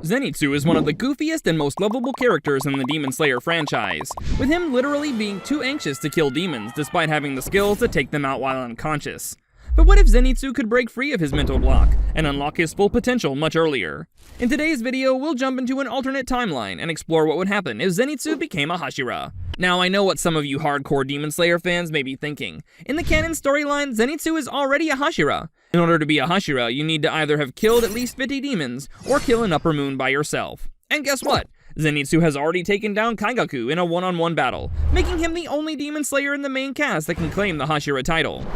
Zenitsu is one of the goofiest and most lovable characters in the Demon Slayer franchise, with him literally being too anxious to kill demons despite having the skills to take them out while unconscious. But what if Zenitsu could break free of his mental block and unlock his full potential much earlier? In today's video, we'll jump into an alternate timeline and explore what would happen if Zenitsu became a Hashira. Now, I know what some of you hardcore Demon Slayer fans may be thinking. In the canon storyline, Zenitsu is already a Hashira. In order to be a Hashira, you need to either have killed at least 50 demons, or kill an upper moon by yourself. And guess what? Zenitsu has already taken down Kaigaku in a one-on-one battle, making him the only Demon Slayer in the main cast that can claim the Hashira title.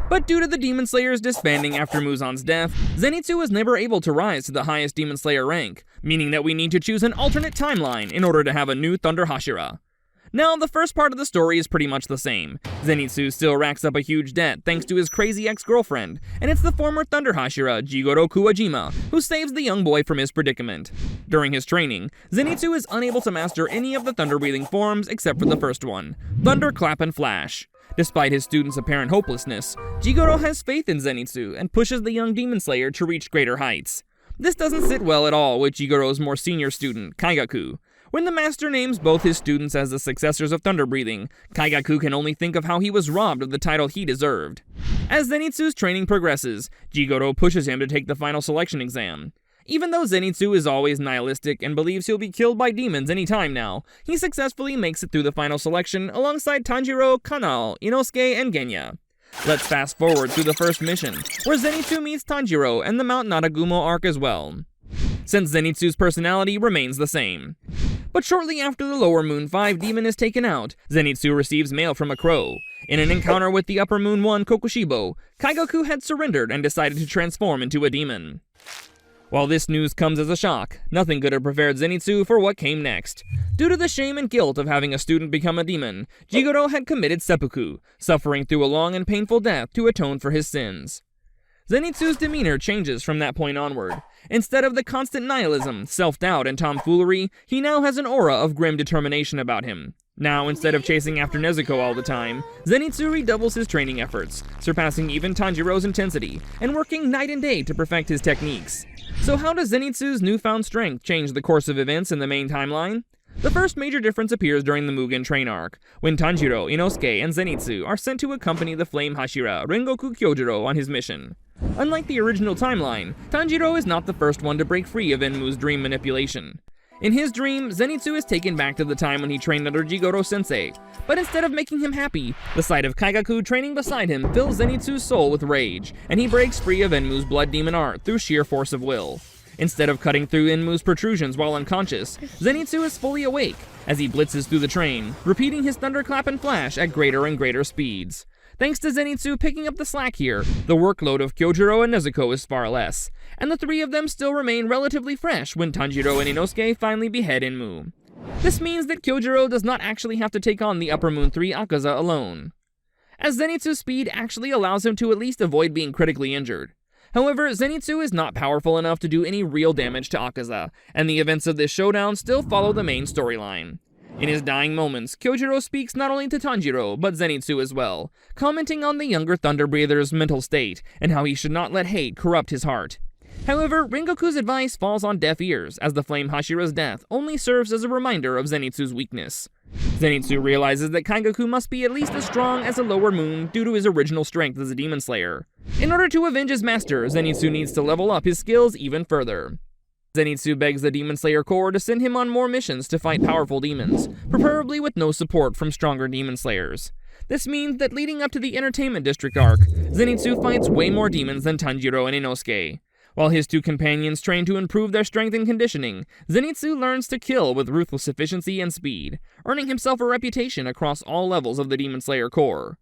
But due to the Demon Slayers disbanding after Muzan's death, Zenitsu was never able to rise to the highest Demon Slayer rank, meaning that we need to choose an alternate timeline in order to have a new Thunder Hashira. Now, the first part of the story is pretty much the same. Zenitsu still racks up a huge debt thanks to his crazy ex-girlfriend, and it's the former Thunder Hashira, Jigoro Kuwajima, who saves the young boy from his predicament. During his training, Zenitsu is unable to master any of the thunder-breathing forms except for the first one, Thunder, Clap, and Flash. Despite his student's apparent hopelessness, Jigoro has faith in Zenitsu and pushes the young Demon Slayer to reach greater heights. This doesn't sit well at all with Jigoro's more senior student, Kaigaku. When the master names both his students as the successors of thunder breathing, Kaigaku can only think of how he was robbed of the title he deserved. As Zenitsu's training progresses, Jigoro pushes him to take the final selection exam. Even though Zenitsu is always nihilistic and believes he'll be killed by demons any time now, he successfully makes it through the final selection alongside Tanjiro, Kanao, Inosuke, and Genya. Let's fast forward through the first mission, where Zenitsu meets Tanjiro and the Mount Naragumo arc as well, since Zenitsu's personality remains the same. But shortly after the Lower Moon 5 demon is taken out, Zenitsu receives mail from a crow. In an encounter with the Upper Moon 1 Kokushibo, Kaigaku had surrendered and decided to transform into a demon. While this news comes as a shock, nothing could have prepared Zenitsu for what came next. Due to the shame and guilt of having a student become a demon, Jigoro had committed seppuku, suffering through a long and painful death to atone for his sins. Zenitsu's demeanor changes from that point onward. Instead of the constant nihilism, self-doubt, and tomfoolery, he now has an aura of grim determination about him. Now, instead of chasing after Nezuko all the time, Zenitsu redoubles his training efforts, surpassing even Tanjiro's intensity, and working night and day to perfect his techniques. So how does Zenitsu's newfound strength change the course of events in the main timeline? The first major difference appears during the Muggen Train arc, when Tanjiro, Inosuke, and Zenitsu are sent to accompany the Flame Hashira, Rengoku Kyojuro, on his mission. Unlike the original timeline, Tanjiro is not the first one to break free of Enmu's dream manipulation. In his dream, Zenitsu is taken back to the time when he trained under Jigoro-sensei, but instead of making him happy, the sight of Kaigaku training beside him fills Zenitsu's soul with rage, and he breaks free of Enmu's blood demon art through sheer force of will. Instead of cutting through Enmu's protrusions while unconscious, Zenitsu is fully awake as he blitzes through the train, repeating his thunderclap and flash at greater and greater speeds. Thanks to Zenitsu picking up the slack here, the workload of Kyojuro and Nezuko is far less, and the three of them still remain relatively fresh when Tanjiro and Inosuke finally behead Enmu. This means that Kyojuro does not actually have to take on the Upper Moon 3 Akaza alone, as Zenitsu's speed actually allows him to at least avoid being critically injured. However, Zenitsu is not powerful enough to do any real damage to Akaza, and the events of this showdown still follow the main storyline. In his dying moments, Kyojuro speaks not only to Tanjiro, but Zenitsu as well, commenting on the younger Thunder Breather's mental state, and how he should not let hate corrupt his heart. However, Rengoku's advice falls on deaf ears, as the Flame Hashira's death only serves as a reminder of Zenitsu's weakness. Zenitsu realizes that Kaigaku must be at least as strong as a Lower Moon due to his original strength as a Demon Slayer. In order to avenge his master, Zenitsu needs to level up his skills even further. Zenitsu begs the Demon Slayer Corps to send him on more missions to fight powerful demons, preferably with no support from stronger Demon Slayers. This means that leading up to the Entertainment District arc, Zenitsu fights way more demons than Tanjiro and Inosuke. While his two companions train to improve their strength and conditioning, Zenitsu learns to kill with ruthless efficiency and speed, earning himself a reputation across all levels of the Demon Slayer Corps.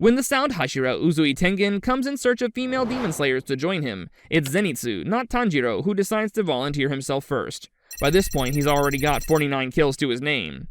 When the Sound Hashira Uzui Tengen comes in search of female Demon Slayers to join him, it's Zenitsu, not Tanjiro, who decides to volunteer himself first. By this point, he's already got 49 kills to his name.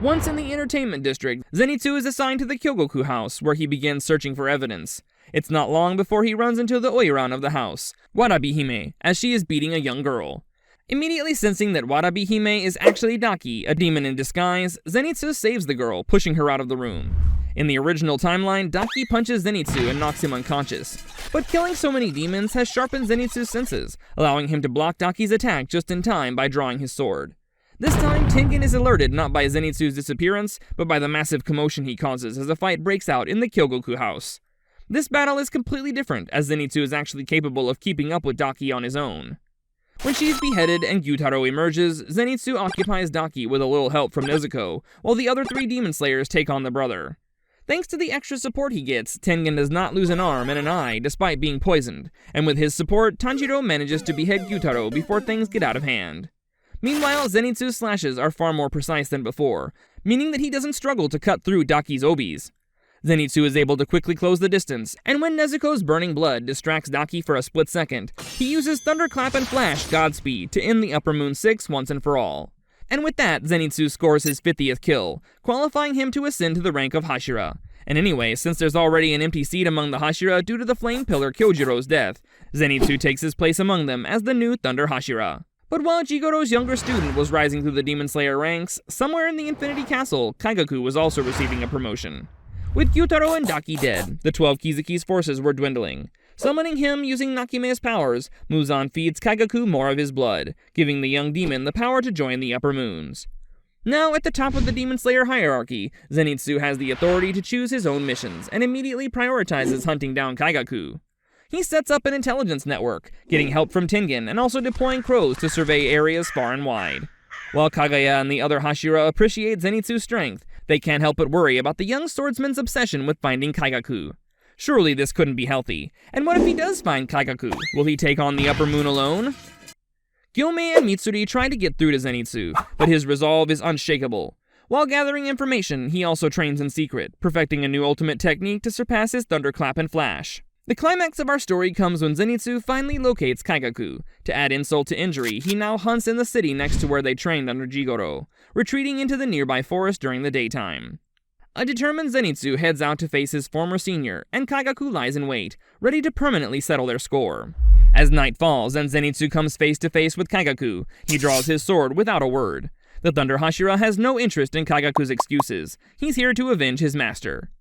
Once in the Entertainment District, Zenitsu is assigned to the Kyogoku house, where he begins searching for evidence. It's not long before he runs into the Oiran of the house, Warabi Hime, as she is beating a young girl. Immediately sensing that Warabi Hime is actually Daki, a demon in disguise, Zenitsu saves the girl, pushing her out of the room. In the original timeline, Daki punches Zenitsu and knocks him unconscious, but killing so many demons has sharpened Zenitsu's senses, allowing him to block Daki's attack just in time by drawing his sword. This time, Tengen is alerted not by Zenitsu's disappearance, but by the massive commotion he causes as a fight breaks out in the Kyogoku house. This battle is completely different, as Zenitsu is actually capable of keeping up with Daki on his own. When she's beheaded and Gyutaro emerges, Zenitsu occupies Daki with a little help from Nezuko, while the other 3 demon slayers take on the brother. Thanks to the extra support he gets, Tengen does not lose an arm and an eye despite being poisoned, and with his support, Tanjiro manages to behead Gyutaro before things get out of hand. Meanwhile, Zenitsu's slashes are far more precise than before, meaning that he doesn't struggle to cut through Daki's obis. Zenitsu is able to quickly close the distance, and when Nezuko's burning blood distracts Daki for a split second, he uses Thunderclap and Flash Godspeed to end the Upper Moon 6 once and for all. And with that, Zenitsu scores his 50th kill, qualifying him to ascend to the rank of Hashira. And anyway, since there's already an empty seat among the Hashira due to the Flame Pillar Kyojiro's death, Zenitsu takes his place among them as the new Thunder Hashira. But while Jigoro's younger student was rising through the Demon Slayer ranks, somewhere in the Infinity Castle, Kaigaku was also receiving a promotion. With Gyutaro and Daki dead, the 12 Kizuki's forces were dwindling. Summoning him using Nakime's powers, Muzan feeds Kaigaku more of his blood, giving the young demon the power to join the Upper Moons. Now, at the top of the Demon Slayer hierarchy, Zenitsu has the authority to choose his own missions, and immediately prioritizes hunting down Kaigaku. He sets up an intelligence network, getting help from Tengen, and also deploying crows to survey areas far and wide. While Kagaya and the other Hashira appreciate Zenitsu's strength, they can't help but worry about the young swordsman's obsession with finding Kaigaku. Surely this couldn't be healthy. And what if he does find Kaigaku? Will he take on the Upper Moon alone? Gyomei and Mitsuri try to get through to Zenitsu, but his resolve is unshakable. While gathering information, he also trains in secret, perfecting a new ultimate technique to surpass his Thunderclap and Flash. The climax of our story comes when Zenitsu finally locates Kaigaku. To add insult to injury, he now hunts in the city next to where they trained under Jigoro, retreating into the nearby forest during the daytime. A determined Zenitsu heads out to face his former senior, and Kaigaku lies in wait, ready to permanently settle their score. As night falls and Zenitsu comes face to face with Kaigaku, he draws his sword without a word. The Thunder Hashira has no interest in Kaigaku's excuses. He's here to avenge his master.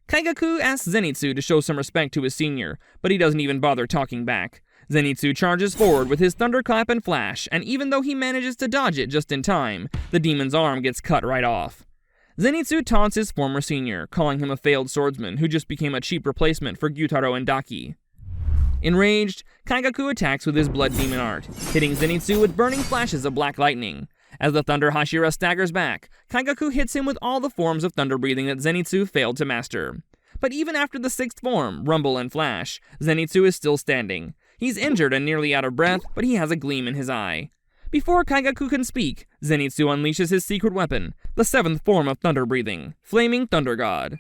Kaigaku asks Zenitsu to show some respect to his senior, but he doesn't even bother talking back. Zenitsu charges forward with his Thunderclap and Flash, and even though he manages to dodge it just in time, the demon's arm gets cut right off. Zenitsu taunts his former senior, calling him a failed swordsman who just became a cheap replacement for Gyutaro and Daki. Enraged, Kaigaku attacks with his blood demon art, hitting Zenitsu with burning flashes of black lightning. As the Thunder Hashira staggers back, Kaigaku hits him with all the forms of thunder breathing that Zenitsu failed to master. But even after the 6th form, Rumble and Flash, Zenitsu is still standing. He's injured and nearly out of breath, but he has a gleam in his eye. Before Kaigaku can speak, Zenitsu unleashes his secret weapon, the 7th form of thunder breathing, Flaming Thunder God.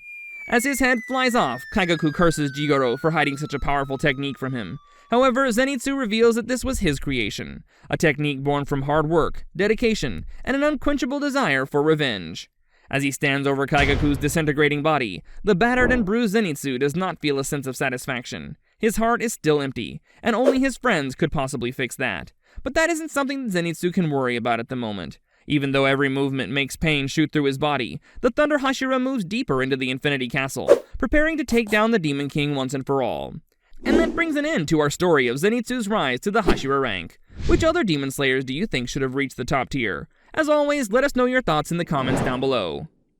As his head flies off, Kaigaku curses Jigoro for hiding such a powerful technique from him. However, Zenitsu reveals that this was his creation, a technique born from hard work, dedication, and an unquenchable desire for revenge. As he stands over Kaigaku's disintegrating body, the battered and bruised Zenitsu does not feel a sense of satisfaction. His heart is still empty, and only his friends could possibly fix that. But that isn't something that Zenitsu can worry about at the moment. Even though every movement makes pain shoot through his body, the Thunder Hashira moves deeper into the Infinity Castle, preparing to take down the Demon King once and for all. And that brings an end to our story of Zenitsu's rise to the Hashira rank. Which other Demon Slayers do you think should have reached the top tier? As always, let us know your thoughts in the comments down below.